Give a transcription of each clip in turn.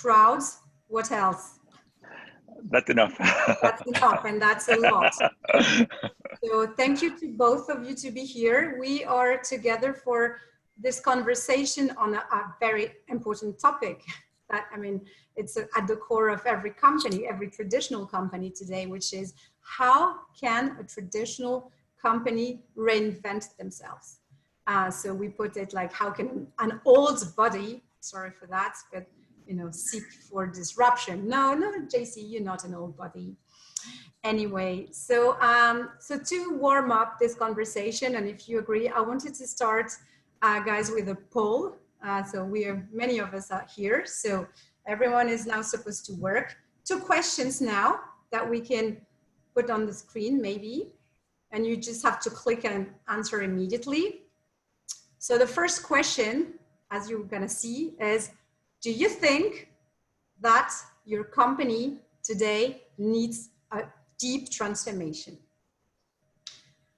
crowds, what else? That's enough. That's enough, and that's a lot. So thank you to both of you to be here. We are together for this conversation on a very important topic that, I mean, it's at the core of every company, every traditional company today, which is how can a traditional company reinvent themselves? So we put it like, how can an old body, sorry for that, but you know, seek for disruption? No, JC, you're not an old body. Anyway, so to warm up this conversation, and if you agree, I wanted to start, guys, with a poll. So many of us are here, so everyone is now supposed to work. 2 questions now that we can put on the screen, maybe, and you just have to click and answer immediately. So the first question, as you're gonna see, is, do you think that your company today needs a deep transformation?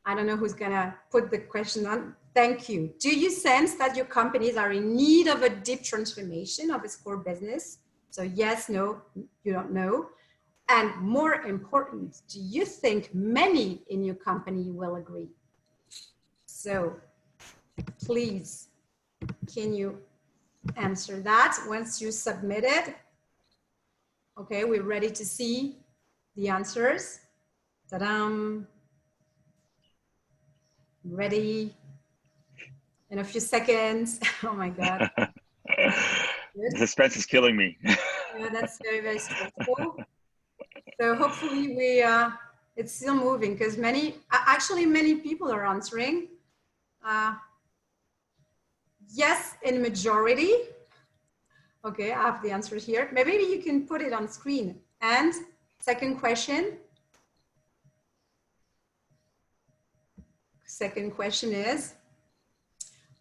I don't know who's gonna put the question on. Thank you. Do you sense that your companies are in need of a deep transformation of its core business? So yes, no, you don't know. And more important, do you think many in your company will agree? So please, can you answer that once you submit it? Okay, we're ready to see the answers. Ta-da! Ready in a few seconds. Oh my God. The suspense is killing me. Yeah, that's very, very stressful. So hopefully it's still moving, because actually many people are answering. Yes, in majority. Okay, I have the answers here. Maybe you can put it on screen. And second question. Second question is,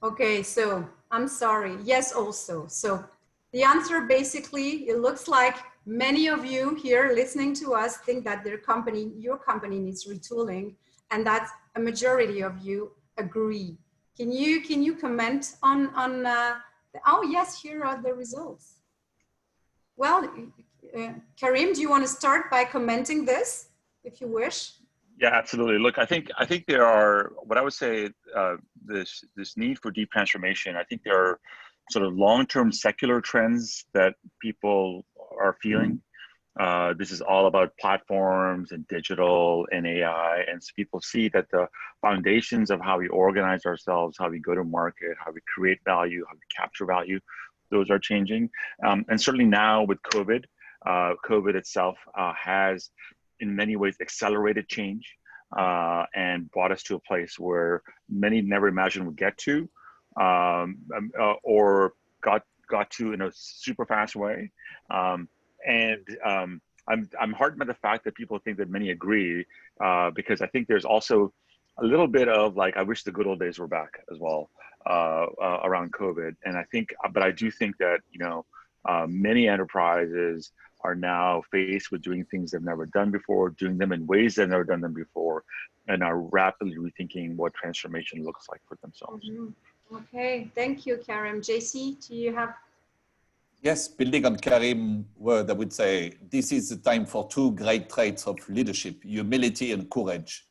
okay, so I'm sorry. Yes, also. So the answer basically, it looks like many of you here listening to us think that your company needs retooling, and that a majority of you agree. Can you comment on oh yes, here are the results. Well, Karim, do you want to start by commenting this, if you wish? Yeah, absolutely. Look, I think there are, what I would say, this need for deep transformation. I think there are sort of long-term secular trends that people are feeling. This is all about platforms and digital and AI, and so people see that the foundations of how we organize ourselves, how we go to market, how we create value, how we capture value, those are changing. And certainly now with COVID, COVID itself has in many ways accelerated change and brought us to a place where many never imagined would get to, or got to in a super fast way. I'm heartened by the fact that people think that many agree, because I think there's also a little bit of like, I wish the good old days were back as well around COVID. And I think, but I do think that, you know, many enterprises are now faced with doing things they've never done before, doing them in ways they've never done them before, and are rapidly rethinking what transformation looks like for themselves. Mm-hmm. Okay, thank you, Karim. JC, do you have? Yes, building on Karim's word, I would say this is the time for 2 great traits of leadership: humility and courage.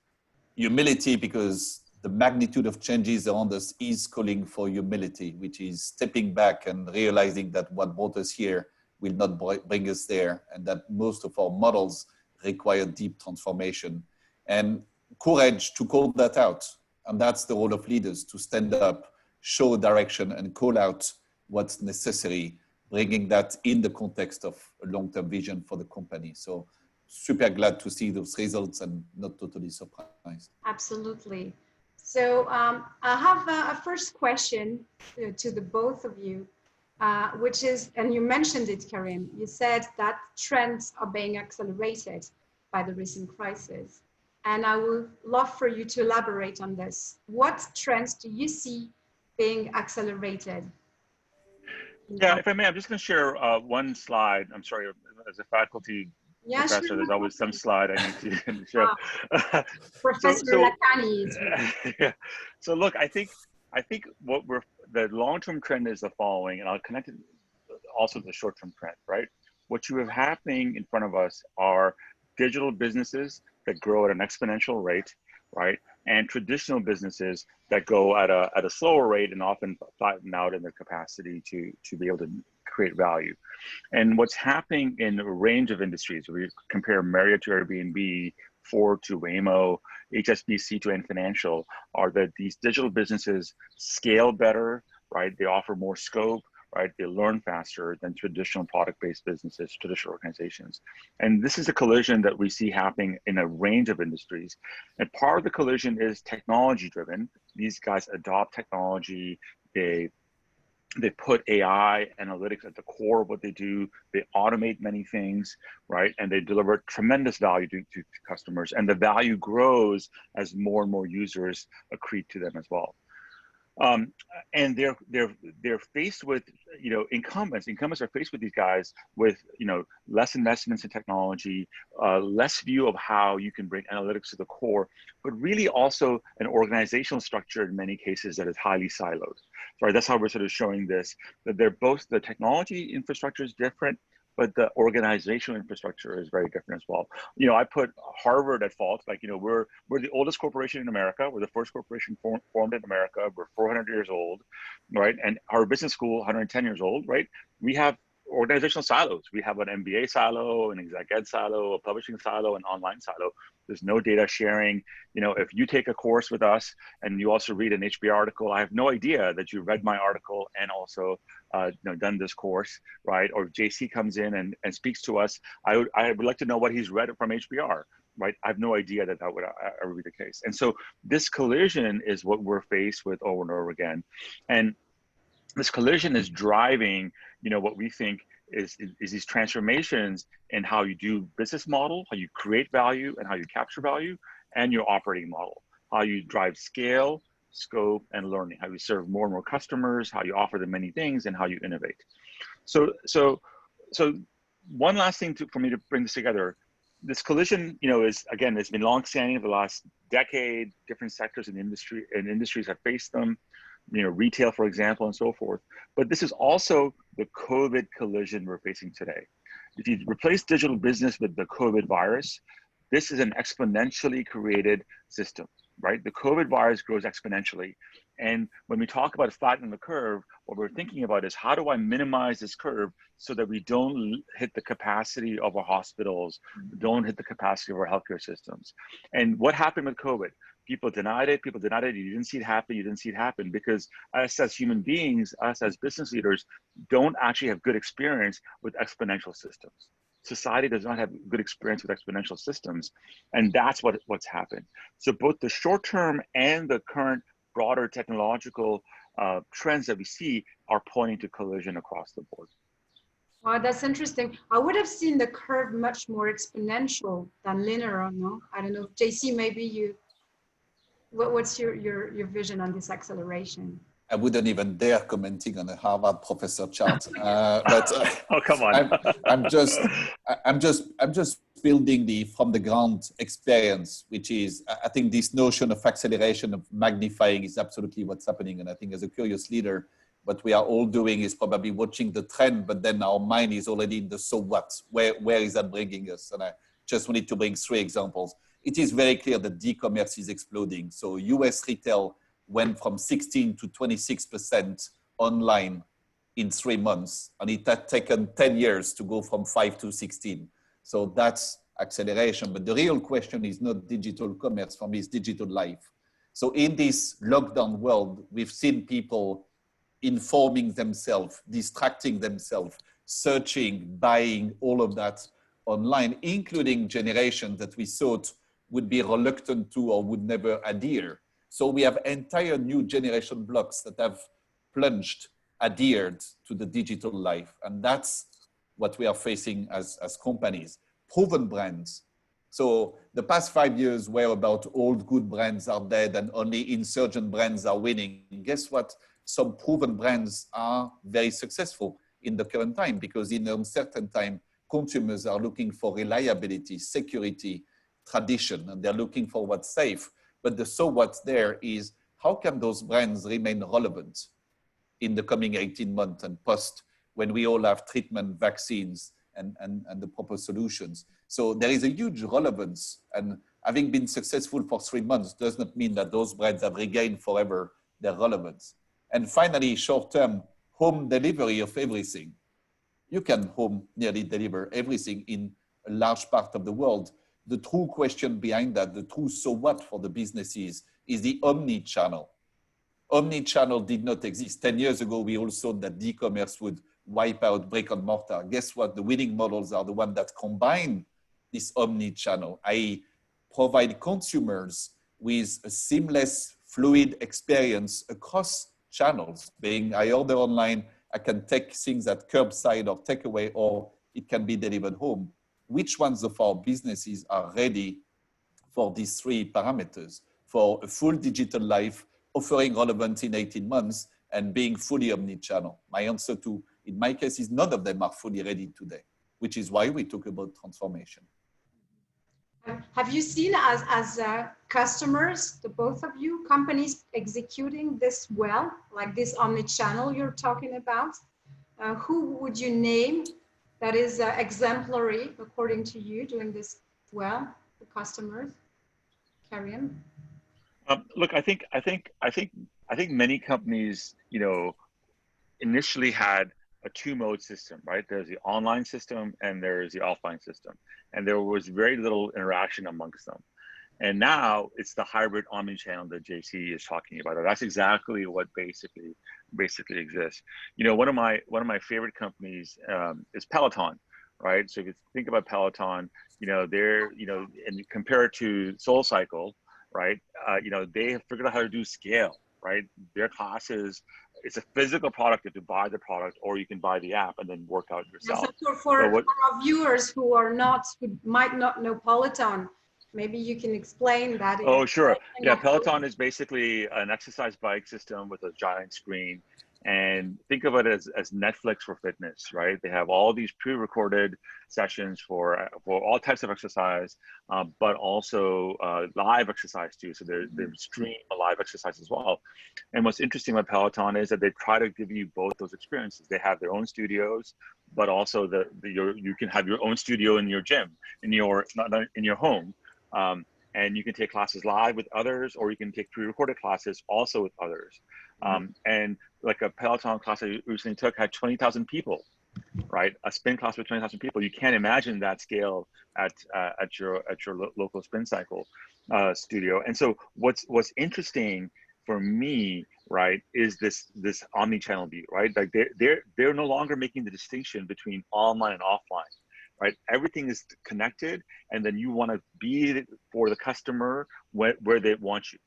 Humility, because the magnitude of changes around us is calling for humility, which is stepping back and realizing that what brought us here will not bring us there, and that most of our models require deep transformation. And courage to call that out. And that's the role of leaders, to stand up, show direction, and call out what's necessary, bringing that in the context of a long-term vision for the company. So super glad to see those results and not totally surprised. Absolutely. So I have a first question to the both of you, which is, and you mentioned it, Karim, you said that trends are being accelerated by the recent crisis. And I would love for you to elaborate on this. What trends do you see being accelerated? Yeah, if I may, I'm just going to share one slide. I'm sorry, as a faculty professor, sure. There's always some slide I need to show. Professor Lakhani. Yeah. So look, I think what the long-term trend is the following, and I'll connect it also the short-term trend, right? What you have happening in front of us are digital businesses that grow at an exponential rate, right? And traditional businesses that go at a slower rate and often flatten out in their capacity to be able to create value. And what's happening in a range of industries, we compare Marriott to Airbnb, Ford to Waymo, HSBC to Ant Financial, are that these digital businesses scale better, right? They offer more scope, right? They learn faster than traditional product-based businesses, traditional organizations. And this is a collision that we see happening in a range of industries. And part of the collision is technology-driven. These guys adopt technology, they put AI analytics at the core of what they do. They automate many things, right? And they deliver tremendous value to customers. And the value grows as more and more users accrete to them as well. And they're faced with, you know, incumbents. Incumbents are faced with these guys with, you know, less investments in technology, less view of how you can bring analytics to the core, but really also an organizational structure in many cases that is highly siloed. Right, that's how we're sort of showing this, that they're both, the technology infrastructure is different, but the organizational infrastructure is very different as well. You know, I put Harvard at fault. Like, you know, we're the oldest corporation in America. We're the first corporation formed in America. We're 400 years old, right? And our business school, 110 years old, right? We have organizational silos. We have an MBA silo, an exec ed silo, a publishing silo, an online silo. There's no data sharing. You know, if you take a course with us and you also read an HBR article, I have no idea that you read my article and also you know, done this course, right? Or if JC comes in and speaks to us, I would like to know what he's read from HBR, right? I have no idea that would ever be the case. And so this collision is what we're faced with over and over again. And this collision is driving, you know, what we think is these transformations in how you do business model, how you create value and how you capture value, and your operating model, how you drive scale, scope, and learning, how you serve more and more customers, how you offer them many things, and how you innovate. So one last thing for me to bring this together. This collision, you know, is, again, it's been long-standing for the last decade. Different sectors in the industry and industries have faced them, you know, retail, for example, and so forth. But this is also the COVID collision we're facing today. If you replace digital business with the COVID virus, this is an exponentially created system, right? The COVID virus grows exponentially. And when we talk about flattening the curve, what we're thinking about is, how do I minimize this curve so that we don't hit the capacity of our hospitals, don't hit the capacity of our healthcare systems? And what happened with COVID? People denied it, you didn't see it happen, because us as human beings, us as business leaders, don't actually have good experience with exponential systems. Society does not have good experience with exponential systems, and that's what's happened. So both the short term and the current broader technological trends that we see are pointing to collision across the board. Wow, that's interesting. I would have seen the curve much more exponential than linear, no? I don't know, JC, maybe you, what's your vision on this acceleration? I wouldn't even dare commenting on a Harvard professor chart, but oh, come on! I'm just building the from the ground experience, which is, I think this notion of acceleration, of magnifying, is absolutely what's happening. And I think as a curious leader, what we are all doing is probably watching the trend, but then our mind is already in the so what. Where is that bringing us? And I just wanted to bring 3 examples. It is very clear that e-commerce is exploding. So US retail went from 16 to 26% online in 3 months. And it had taken 10 years to go from 5 to 16. So that's acceleration. But the real question is not digital commerce, for me, it's digital life. So in this lockdown world, we've seen people informing themselves, distracting themselves, searching, buying, all of that online, including generations that we thought would be reluctant to or would never adhere. So we have entire new generation blocks that have plunged, adhered to the digital life. And that's what we are facing as companies. Proven brands. So the past 5 years were about old good brands are dead and only insurgent brands are winning. And guess what? Some proven brands are very successful in the current time, because in an uncertain time, consumers are looking for reliability, security, tradition, and they're looking for what's safe. But the so what's there is, how can those brands remain relevant in the coming 18 months and post when we all have treatment, vaccines, and the proper solutions. So there is a huge relevance, and having been successful for 3 months does not mean that those brands have regained forever their relevance. And finally, short-term, home delivery of everything. You can home nearly deliver everything in a large part of the world. The true question behind that, the true so what for the businesses is the omni-channel. Omni-channel did not exist. 10 years ago, we all thought that e-commerce would wipe out brick and mortar. Guess what? The winning models are the ones that combine this omni-channel, i.e. provide consumers with a seamless, fluid experience across channels. Being I order online, I can take things at curbside or takeaway, or it can be delivered home. Which ones of our businesses are ready for these 3 parameters? For a full digital life, offering relevance in 18 months, and being fully omni-channel? My answer to, in my case, is none of them are fully ready today, which is why we talk about transformation. Have you seen as customers, the both of you, companies executing this well, like this omni-channel you're talking about? Who would you name that is exemplary, according to you, doing this well, the customers? Karim? Look, I think many companies, initially had a 2-mode system, right? There's the online system and there's the offline system, and there was very little interaction amongst them. And now it's the hybrid omni-channel that JC is talking about. That's exactly what basically exists. One of my favorite companies is Peloton, right? So if you think about Peloton, they're and compare it to SoulCycle, right? They have figured out how to do scale, right? Their classes, it's a physical product. You have to buy the product, or you can buy the app and then work out yourself. So for our viewers who might not know Peloton, maybe you can explain that. Oh, sure. Yeah, Peloton is basically an exercise bike system with a giant screen. And think of it as Netflix for fitness, right? They have all these pre-recorded sessions for all types of exercise, but also live exercise too. So they stream a live exercise as well. And what's interesting about Peloton is that they try to give you both those experiences. They have their own studios, but also you can have your own studio in your gym, in your home. And you can take classes live with others, or you can take pre-recorded classes also with others. And like a Peloton class I recently took had 20,000 people, right? A spin class with 20,000 people. You can't imagine that scale at your local spin cycle studio. And so what's interesting for me, right, is this omni-channel view, right? Like they're no longer making the distinction between online and offline. Right, everything is connected, and then you want to be for the customer where they want you,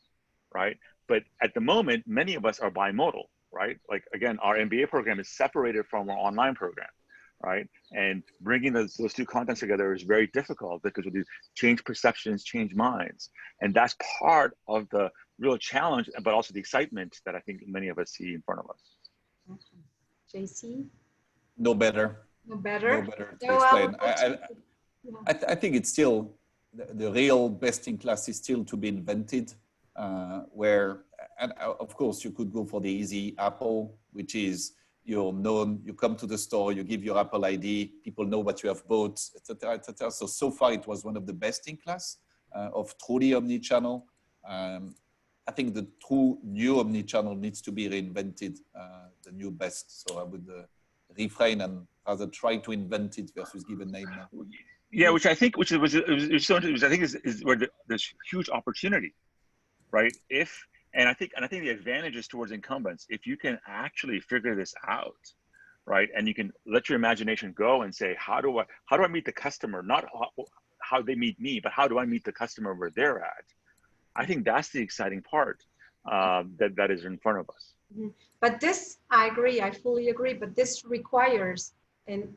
right? But at the moment, many of us are bimodal, right? Like again, our MBA program is separated from our online program, right? And bringing those 2 contents together is very difficult because we do change perceptions, change minds, and that's part of the real challenge, but also the excitement that I think many of us see in front of us. JC? No better. No better To explain. I think it's still the real best in class is still to be invented. And of course you could go for the easy Apple, which is you're known, you come to the store, you give your Apple ID, people know what you have bought, etc., etc. So far it was one of the best in class of truly omni-channel. I think the true new omni-channel needs to be reinvented, the new best. So I would refrain and rather try to invent it versus give a name now. Yeah, which I think, which is so interesting, which I think is where there's huge opportunity, right? And I think the advantage is towards incumbents. If you can actually figure this out, right, and you can let your imagination go and say, how do I meet the customer? Not how they meet me, but how do I meet the customer where they're at? I think that's the exciting part that is in front of us. But this, I agree, I fully agree, but this requires in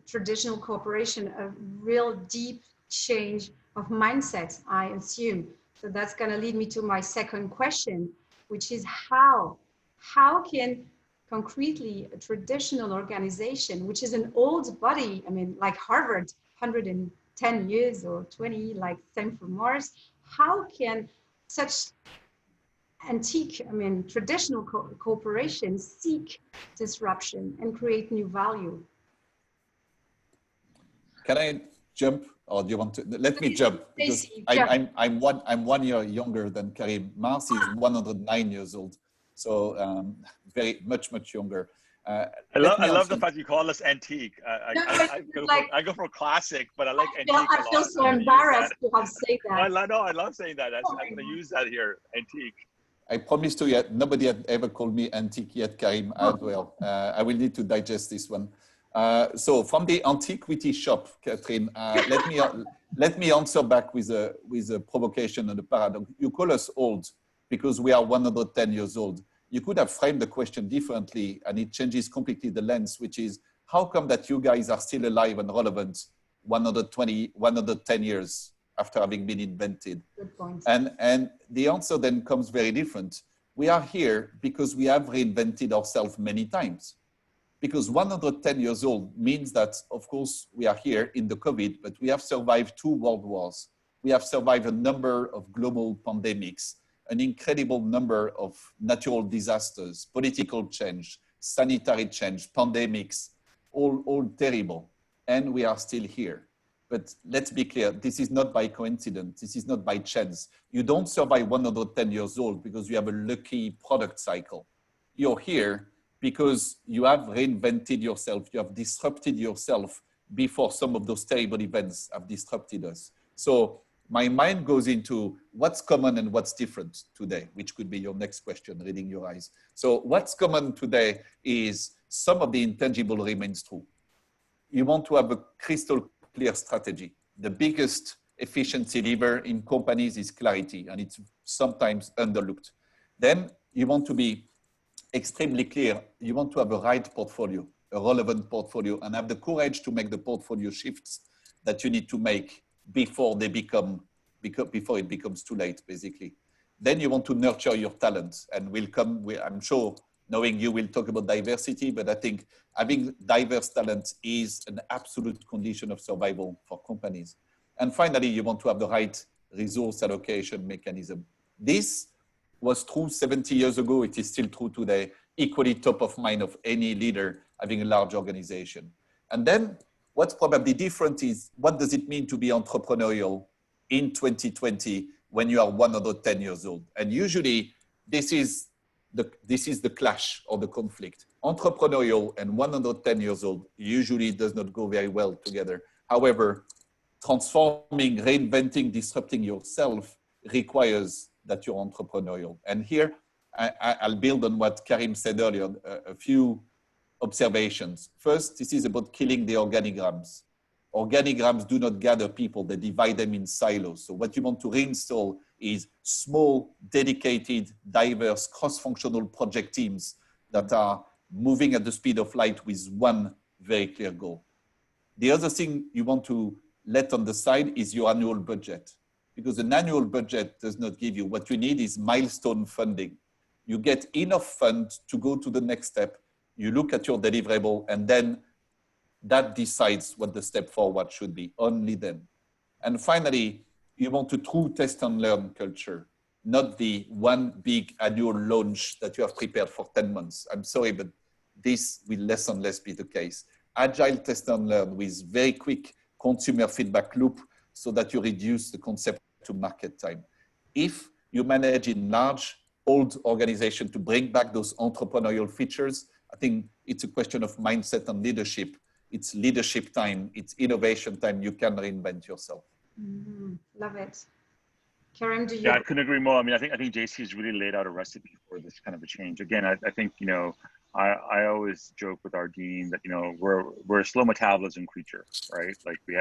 traditional cooperation a real deep change of mindset, I assume. So that's going to lead me to my second question, which is how can concretely a traditional organization, which is an old body, I mean, like Harvard, 110 years or 20, like same for Mars, how can such antique, I mean, traditional corporations seek disruption and create new value. Can I jump, or do you want to? Let me jump, because I'm 1 year younger than Karim. Mars is 109 years old, so very much younger. I love the fact you call us antique. I go for classic, but I like antique a lot. I feel so embarrassed to have said that. No, I love saying that. I'm going to use that here, antique. I promise to you, nobody had ever called me antique yet, Karim, as well. I will need to digest this one. So from the antiquity shop, Catherine, let me answer back with a provocation and a paradox. You call us old because we are 110 years old. You could have framed the question differently, and it changes completely the lens, which is, how come that you guys are still alive and relevant 110 years after having been invented? Good point. And the answer then comes very different. We are here because we have reinvented ourselves many times. Because 110 years old means that, of course, we are here in the COVID, but we have survived 2 world wars. We have survived a number of global pandemics, an incredible number of natural disasters, political change, sanitary change, pandemics, all terrible. And we are still here. But let's be clear, this is not by coincidence. This is not by chance. You don't survive 110 years old because you have a lucky product cycle. You're here because you have reinvented yourself. You have disrupted yourself before some of those terrible events have disrupted us. So my mind goes into what's common and what's different today, which could be your next question, reading your eyes. So what's common today is some of the intangible remains true. You want to have a crystal clear strategy. The biggest efficiency lever in companies is clarity, and it's sometimes underlooked. Then you want to be extremely clear. You want to have a right portfolio, a relevant portfolio, and have the courage to make the portfolio shifts that you need to make before it becomes too late, basically. Then you want to nurture your talents, and I'm sure, knowing you will talk about diversity, but I think having diverse talent is an absolute condition of survival for companies. And finally, you want to have the right resource allocation mechanism. This was true 70 years ago. It is still true today, equally top of mind of any leader having a large organization. And then what's probably different is, what does it mean to be entrepreneurial in 2020 when you are 110 years old? And usually this is the clash or the conflict. Entrepreneurial and 110 years old usually does not go very well together. However, transforming, reinventing, disrupting yourself requires that you're entrepreneurial. And here, I'll build on what Karim said earlier, a few observations. First, this is about killing the organigrams. Organigrams do not gather people, they divide them in silos. So what you want to reinstall is small, dedicated, diverse, cross-functional project teams that are moving at the speed of light with one very clear goal. The other thing you want to let on the side is your annual budget, because an annual budget does not give you. What you need is milestone funding. You get enough funds to go to the next step. You look at your deliverable, and then that decides what the step forward should be, only then. And finally, you want a true test and learn culture, not the one big annual launch that you have prepared for 10 months. I'm sorry, but this will less and less be the case. Agile test and learn with very quick consumer feedback loop so that you reduce the concept to market time. If you manage in large, old organization to bring back those entrepreneurial features, I think it's a question of mindset and leadership. It's leadership time, it's innovation time. You can reinvent yourself. Mm-hmm. Love it. Karim, do you? Yeah, I couldn't agree more. I mean, I think JC has really laid out a recipe for this kind of a change. Again, I think, you know, I always joke with our dean that, you know, we're a slow metabolism creature, right? Like we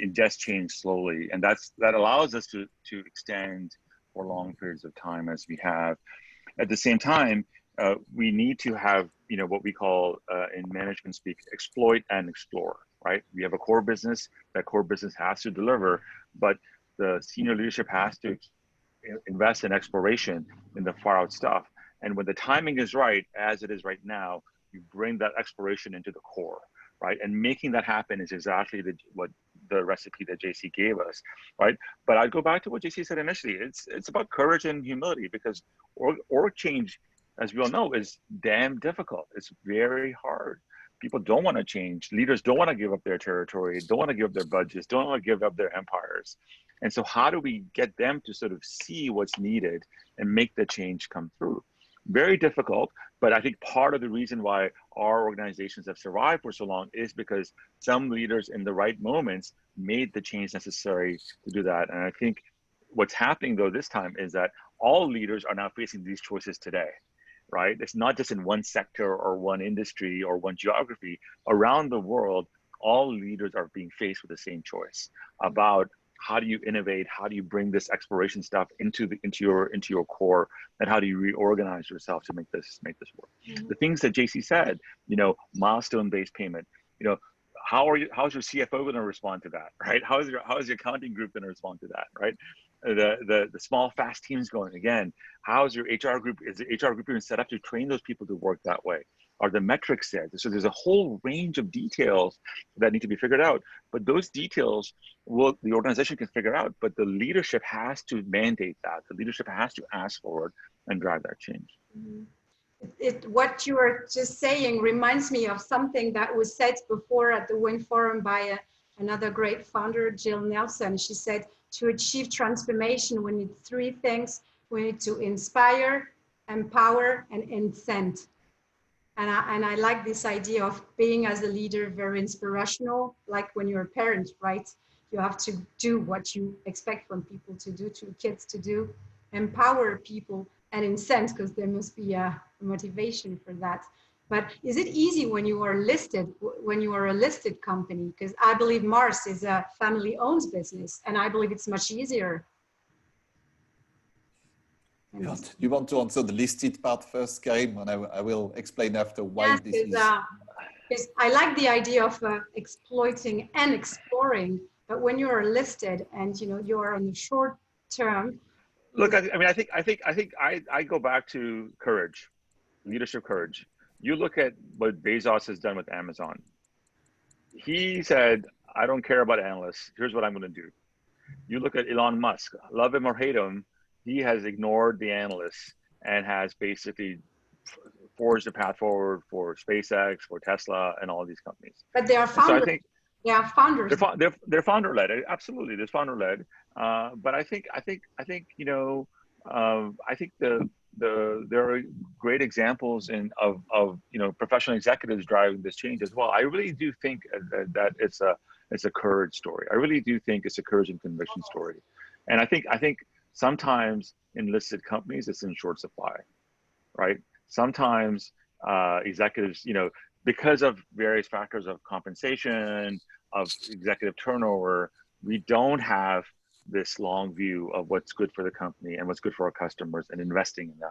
ingest change slowly, and that allows us to extend for long periods of time as we have. At the same time, we need to have, you know, what we call in management speak, exploit and explore, right? We have a core business. That core business has to deliver, but the senior leadership has to invest in exploration in the far out stuff. And when the timing is right, as it is right now, you bring that exploration into the core, right? And making that happen is exactly what the recipe that JC gave us, right? But I'd go back to what JC said initially. It's about courage and humility, because org change, as we all know, is damn difficult. It's very hard. People don't want to change. Leaders don't want to give up their territory, don't want to give up their budgets, don't want to give up their empires. And so how do we get them to sort of see what's needed and make the change come through? Very difficult, but I think part of the reason why our organizations have survived for so long is because some leaders in the right moments made the change necessary to do that. And I think what's happening though this time is that all leaders are now facing these choices today, right? It's not just in one sector or one industry or one geography. Around the world, all leaders are being faced with the same choice about how do you innovate, how do you bring this exploration stuff into your core, and how do you reorganize yourself to make this work. Mm-hmm. The things that JC said, milestone-based payment, how's your CFO going to respond to that, right? How is your accounting group going to respond to that, right? The small fast teams going again. How's your HR group? Is the HR group even set up to train those people to work that way? Are the metrics there? So there's a whole range of details that need to be figured out. But those details the organization can figure out, but the leadership has to mandate that. The leadership has to ask for it and drive that change. Mm-hmm. What you were just saying reminds me of something that was said before at the Win Forum by another great founder, Jill Nelson. She said, to achieve transformation, we need three things. We need to inspire, empower, and incent. And I like this idea of being as a leader very inspirational, like when you're a parent, right? You have to do what you expect from people to do, to kids to do, empower people, and incent, because there must be a motivation for that. But is it easy when you are a listed company? Because I believe Mars is a family-owned business, and I believe it's much easier. You want to answer the listed part first, Karim, and I will explain after why this is. Because I like the idea of exploiting and exploring, but when you are listed and you are on the short term. Look, I think I go back to courage, leadership courage. You look at what Bezos has done with Amazon. He said, I don't care about analysts. Here's what I'm going to do. You look at Elon Musk, love him or hate him, he has ignored the analysts and has basically forged a path forward for SpaceX, for Tesla, and all these companies. But they are founders. So I think they are founders. They're founder-led. Absolutely, they're founder-led. But I think there are great examples of professional executives driving this change as well. I really do think that it's a courage story. I really do think it's a courage and conviction story. And I think sometimes in listed companies it's in short supply, right? Sometimes executives, because of various factors of compensation, of executive turnover, we don't have this long view of what's good for the company and what's good for our customers and investing in that.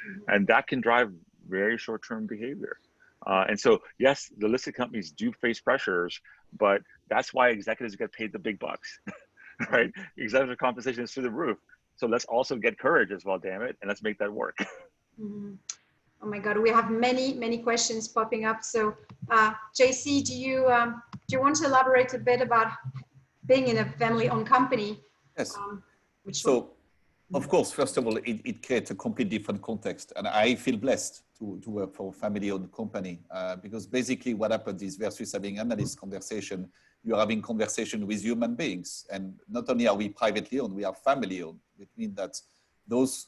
Mm-hmm. And that can drive very short-term behavior. And so, yes, the listed companies do face pressures, but that's why executives get paid the big bucks, right? Executive compensation is through the roof. So let's also get courage as well, damn it, and let's make that work. Mm-hmm. Oh my God, we have many questions popping up. So, JC, do you want to elaborate a bit about being in a family-owned company? Yes. So, of course, first of all, it creates a completely different context, and I feel blessed to work for a family-owned company because basically what happens is versus having analyst conversation, you're having conversation with human beings, and not only are we privately owned, we are family-owned, which means that those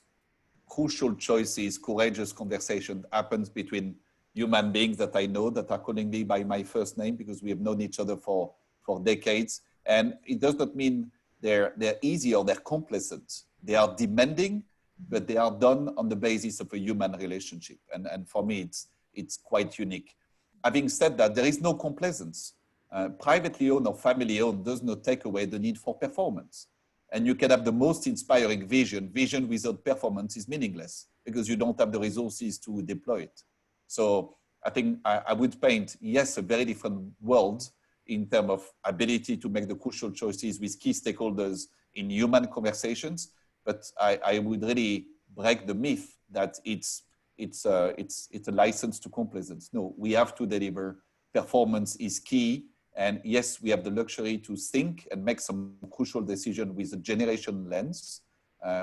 crucial choices, courageous conversation happens between human beings that I know that are calling me by my first name because we have known each other for decades. And it does not mean they're easy or they're complacent. They are demanding, but they are done on the basis of a human relationship. And for me, it's quite unique. Having said that, there is no complacence. Privately owned or family owned does not take away the need for performance. And you can have the most inspiring vision. Vision without performance is meaningless because you don't have the resources to deploy it. So I think I would paint, yes, a very different world in terms of ability to make the crucial choices with key stakeholders in human conversations. But I would really break the myth that it's a license to complacence. No, we have to deliver. Performance is key. And yes, we have the luxury to think and make some crucial decisions with a generation lens,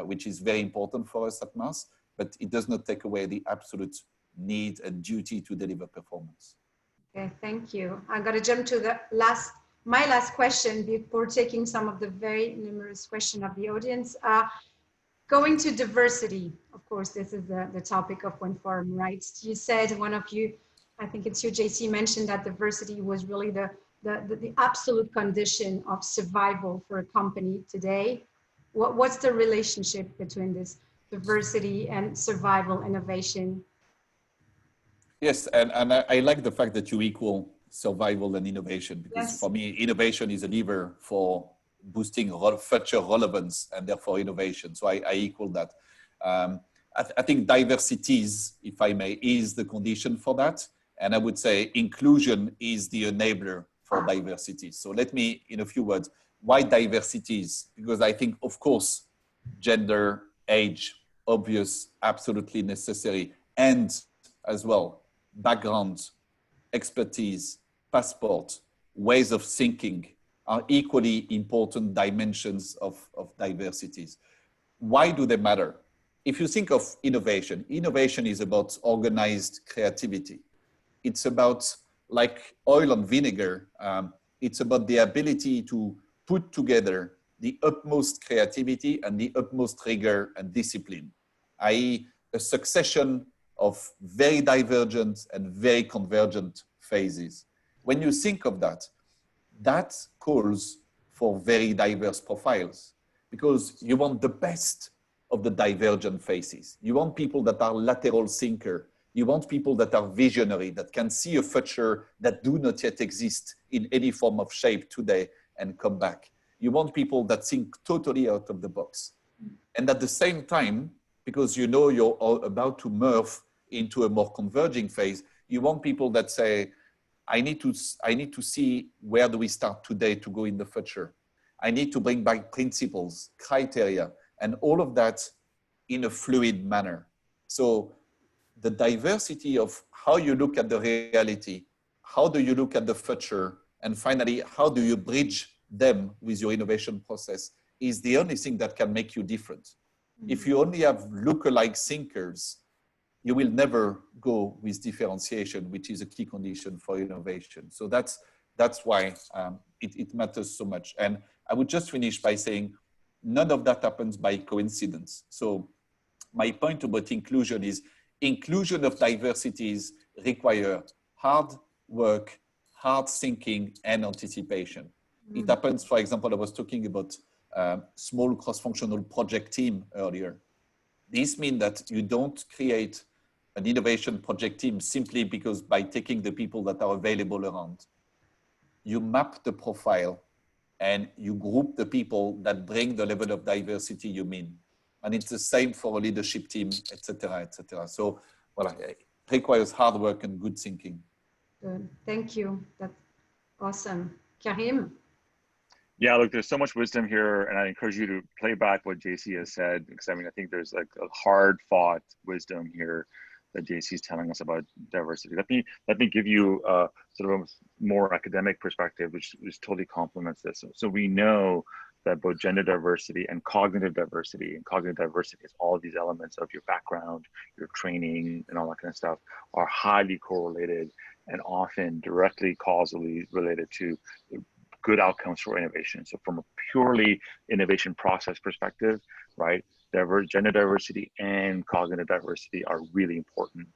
which is very important for us at Mars, but it does not take away the absolute need and duty to deliver performance. Okay, thank you. I'm going to jump to my last question before taking some of the very numerous questions of the audience. Going to diversity, of course, this is the topic of One Forum, right? You said, one of you, I think it's you, JC, mentioned that diversity was really the absolute condition of survival for a company today. What's the relationship between this diversity and survival innovation? Yes, and I like the fact that you equal survival and innovation, because Yes. for me, innovation is a lever for boosting future relevance and therefore innovation. So I equal that. I think diversities, if I may, is the condition for that. And I would say inclusion is the enabler for diversity. So let me, in a few words, why diversities? Because I think, of course, gender, age, obvious, absolutely necessary, and as well, background, expertise, passport, ways of thinking are equally important dimensions of diversities. Why do they matter? If you think of innovation, innovation is about organized creativity. It's about, like oil and vinegar, it's about the ability to put together the utmost creativity and the utmost rigor and discipline, i.e. a succession of very divergent and very convergent phases. When you think of that, that calls for very diverse profiles, because you want the best of the divergent phases. You want people that are lateral thinker. You want people that are visionary, that can see a future that do not yet exist in any form of shape today and come back. You want people that think totally out of the box. And at the same time, because you know you're about to move into a more converging phase, you want people that say, I need to see where do we start today to go in the future. I need to bring back principles, criteria, and all of that in a fluid manner. So the diversity of how you look at the reality, how do you look at the future, and finally, how do you bridge them with your innovation process is the only thing that can make you different. Mm-hmm. If you only have look-alike thinkers, you will never go with differentiation, which is a key condition for innovation. So that's why it matters so much. And I would just finish by saying, none of that happens by coincidence. So my point about inclusion is inclusion of diversities require hard work, hard thinking, and anticipation. Mm. It happens, for example, I was talking about small cross-functional project team earlier. This means that you don't create an innovation project team simply because by taking the people that are available around. You map the profile and you group the people that bring the level of diversity you mean. And it's the same for a leadership team, et cetera, et cetera. So, well, it requires hard work and good thinking. Good. Thank you. That's awesome. Karim? Yeah, look, there's so much wisdom here, and I encourage you to play back what JC has said, because I mean, I think there's like a hard-fought wisdom here that JC is telling us about diversity. Let me give you sort of a more academic perspective, which totally complements this. So we know that both gender diversity and cognitive diversity is all of these elements of your background, your training, and all that kind of stuff are highly correlated and often directly causally related to good outcomes for innovation. So from a purely innovation process perspective, right, gender diversity and cognitive diversity are really important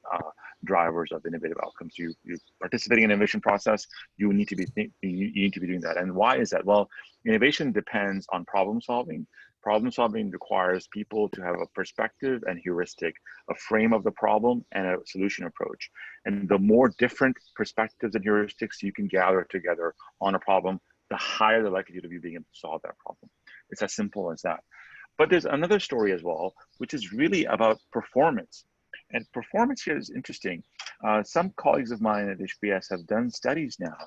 drivers of innovative outcomes. You participating in innovation process, you need to be doing that. And why is that? Well, innovation depends on problem solving. Problem solving requires people to have a perspective and heuristic, a frame of the problem and a solution approach. And the more different perspectives and heuristics you can gather together on a problem, the higher the likelihood of you being able to solve that problem. It's as simple as that. But there's another story as well, which is really about performance. And performance here is interesting. Some colleagues of mine at HBS have done studies now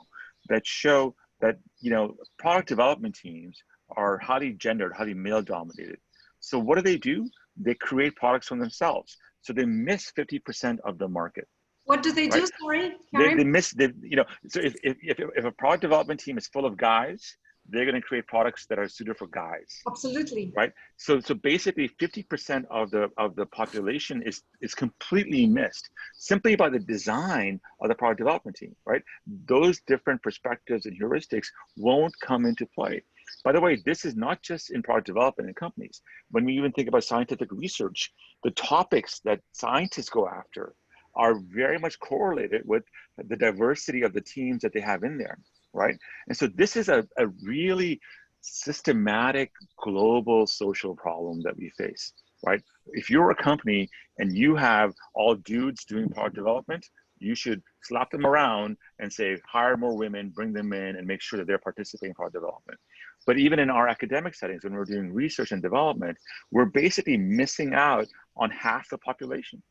that show that, you know, product development teams are highly gendered, highly male dominated. So what do? They create products from themselves. So they miss 50% of the market. What do they do? right? Sorry, They Karim? miss, you know, so if a product development team is full of guys, they're going to create products that are suited for guys, Absolutely. right? So basically 50% of the population is completely missed simply by the design of the product development team, right? Those different perspectives and heuristics won't come into play. By the way, this is not just in product development in companies. When we even think about scientific research, the topics that scientists go after are very much correlated with the diversity of the teams that they have in there, right? And so this is a really systematic global social problem that we face, right? If you're a company and you have all dudes doing product development, you should slap them around and say, hire more women, bring them in, and make sure that they're participating in product development. But even in our academic settings, when we're doing research and development, we're basically missing out on half the population,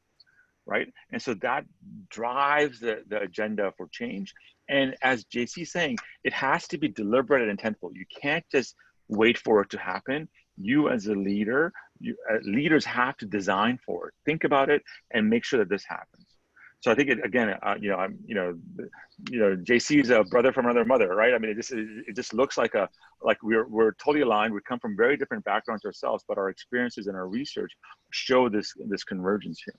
right? And so that drives the agenda for change. And as JC is saying, it has to be deliberate and intentful. You can't just wait for it to happen. You as a leader, leaders have to design for it, think about it, and make sure that this happens. So I think again, JC is a brother from another mother, right? I mean, it just looks like we're totally aligned. We come from very different backgrounds ourselves, but our experiences and our research show this convergence here.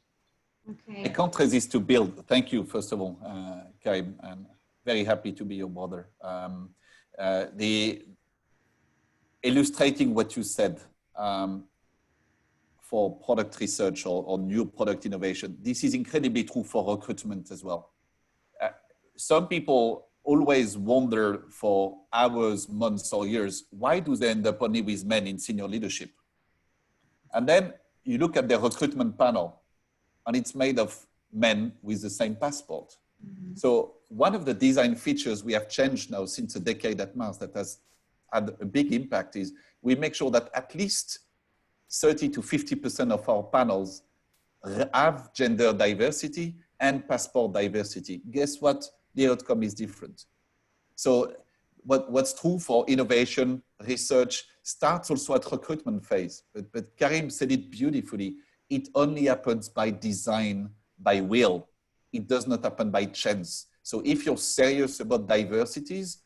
Okay. I can't resist to build. Thank you, first of all, Karim. I'm very happy to be your brother. Illustrating what you said for product research or new product innovation, this is incredibly true for recruitment as well. Some people always wonder for hours, months, or years, why do they end up only with men in senior leadership? And then you look at the recruitment panel, and it's made of men with the same passport. Mm-hmm. So one of the design features we have changed now since a decade at Mars that has had a big impact is we make sure that at least 30 to 50% of our panels have gender diversity and passport diversity. Guess what? The outcome is different. So what's true for innovation, research, starts also at recruitment phase. But Karim said it beautifully. It only happens by design, by will. It does not happen by chance. So if you're serious about diversities,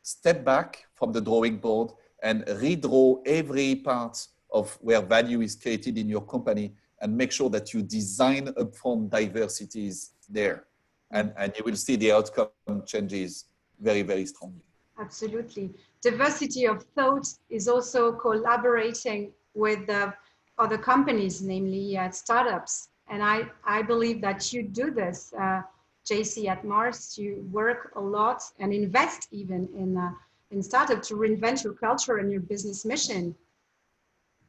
step back from the drawing board and redraw every part of where value is created in your company and make sure that you design upfront diversities there. And you will see the outcome changes very, very strongly. Absolutely. Diversity of thought is also collaborating with other companies, namely startups. And I believe that you do this, JC at Mars. You work a lot and invest even in startup to reinvent your culture and your business mission.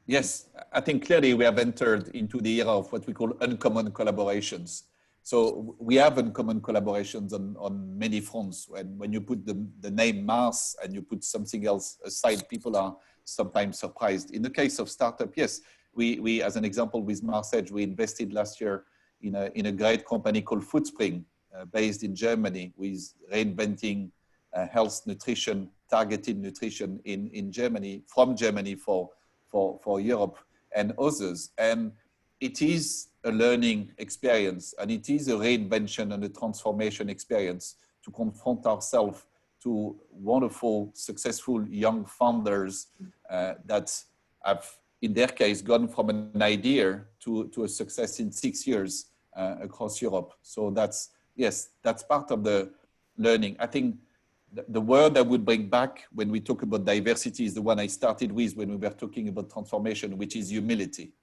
Yes, I think clearly we have entered into the era of what we call uncommon collaborations. So we have uncommon collaborations on many fronts. When you put the name Mars and you put something else aside, people are sometimes surprised. In the case of startup, yes, we as an example with Mars Edge, we invested last year in a great company called Foodspring, based in Germany, with reinventing health nutrition, targeted nutrition in Germany, from Germany for Europe and others. And it is a learning experience, and it is a reinvention and a transformation experience to confront ourselves to wonderful, successful young founders that have, in their case, gone from an idea to a success in 6 years across Europe. So that's part of the learning. I think the word I would bring back when we talk about diversity is the one I started with when we were talking about transformation, which is humility.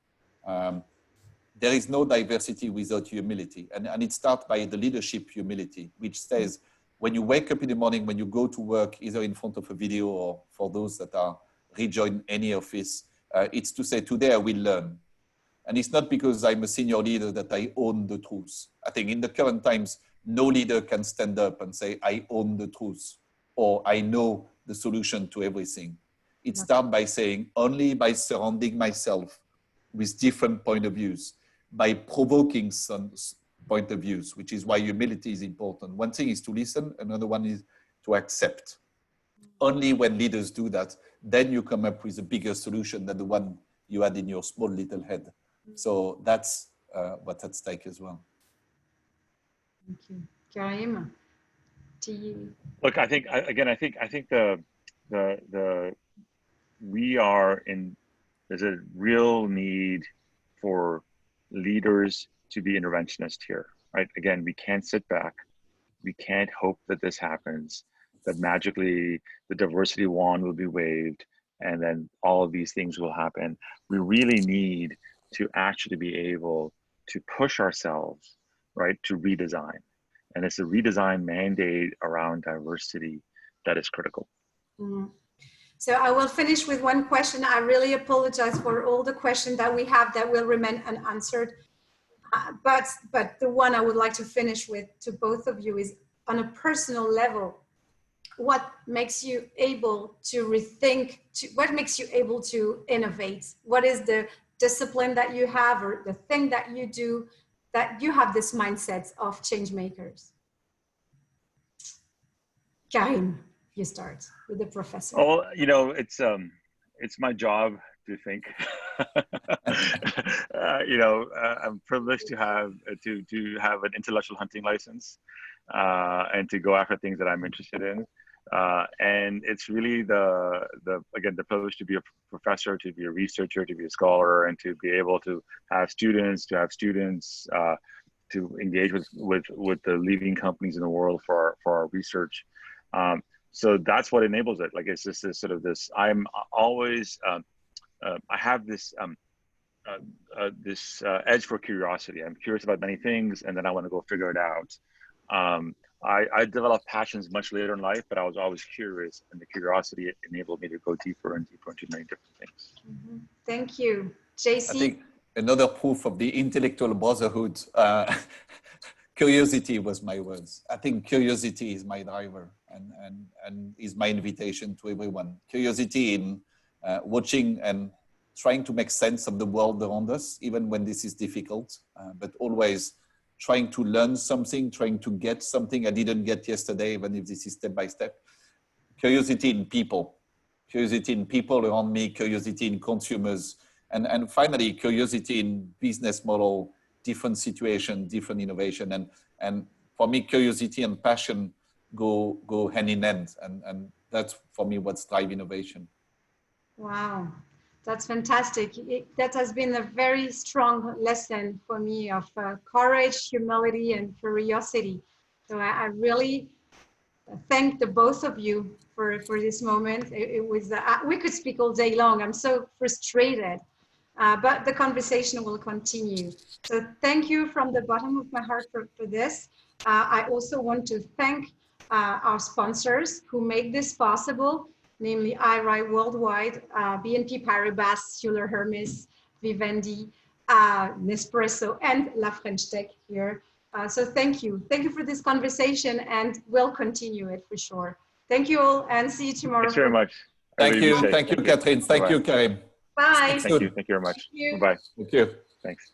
There is no diversity without humility. And it starts by the leadership humility, which says, when you wake up in the morning, when you go to work, either in front of a video or for those that are rejoin any office, it's to say, today I will learn. And it's not because I'm a senior leader that I own the truth. I think in the current times, no leader can stand up and say, I own the truth, or I know the solution to everything. It starts by saying, only by surrounding myself with different point of views, by provoking some point of views, which is why humility is important. One thing is to listen, another one is to accept. Only when leaders do that, then you come up with a bigger solution than the one you had in your small little head. So that's what's at stake as well. Thank you. Karim, to you. Look, I think there's a real need for leaders to be interventionist here, right? Again, we can't sit back. We can't hope that this happens, that magically the diversity wand will be waved and then all of these things will happen. We really need to actually be able to push ourselves, right, to redesign. And it's a redesign mandate around diversity that is critical. Mm. So I will finish with one question. I really apologize for all the questions that we have that will remain unanswered. But the one I would like to finish with to both of you is, on a personal level, what makes you able to rethink, what makes you able to innovate? What is the discipline that you have, or the thing that you do that you have this mindset of change makers? Karim, you start with the professor. Oh, you know, it's my job to think. I'm privileged to have an intellectual hunting license and to go after things that I'm interested in. And it's really the privilege to be a professor, to be a researcher, to be a scholar, and to be able to have students, to engage with the leading companies in the world for our research. So that's what enables it. Like, it's just this sort of this. I'm always I have this edge for curiosity. I'm curious about many things, and then I want to go figure it out. I developed passions much later in life, but I was always curious, and the curiosity enabled me to go deeper and deeper into many different things. Mm-hmm. Thank you. JC? I think another proof of the intellectual brotherhood, curiosity was my words. I think curiosity is my driver and is my invitation to everyone. Curiosity in watching and trying to make sense of the world around us, even when this is difficult, but always trying to learn something, trying to get something I didn't get yesterday, even if this is step by step. Curiosity in people around me, curiosity in consumers, and finally, curiosity in business model, different situation, different innovation. And for me, curiosity and passion go hand in hand. And that's, for me, what's drive innovation. Wow, that's fantastic. That has been a very strong lesson for me of courage, humility, and curiosity. So I really thank the both of you for this moment. It was, we could speak all day long. I'm so frustrated, but the conversation will continue. So thank you from the bottom of my heart for this. I also want to thank our sponsors who make this possible, namely IRI Worldwide, BNP Paribas, Euler Hermes, Vivendi, Nespresso, and La French Tech here. So thank you. Thank you for this conversation, and we'll continue it for sure. Thank you all, and see you tomorrow. Thanks very much. Thank you, Catherine. Thank you, Karim. Bye. Thank you very much. Bye-bye. Thank you. Thanks.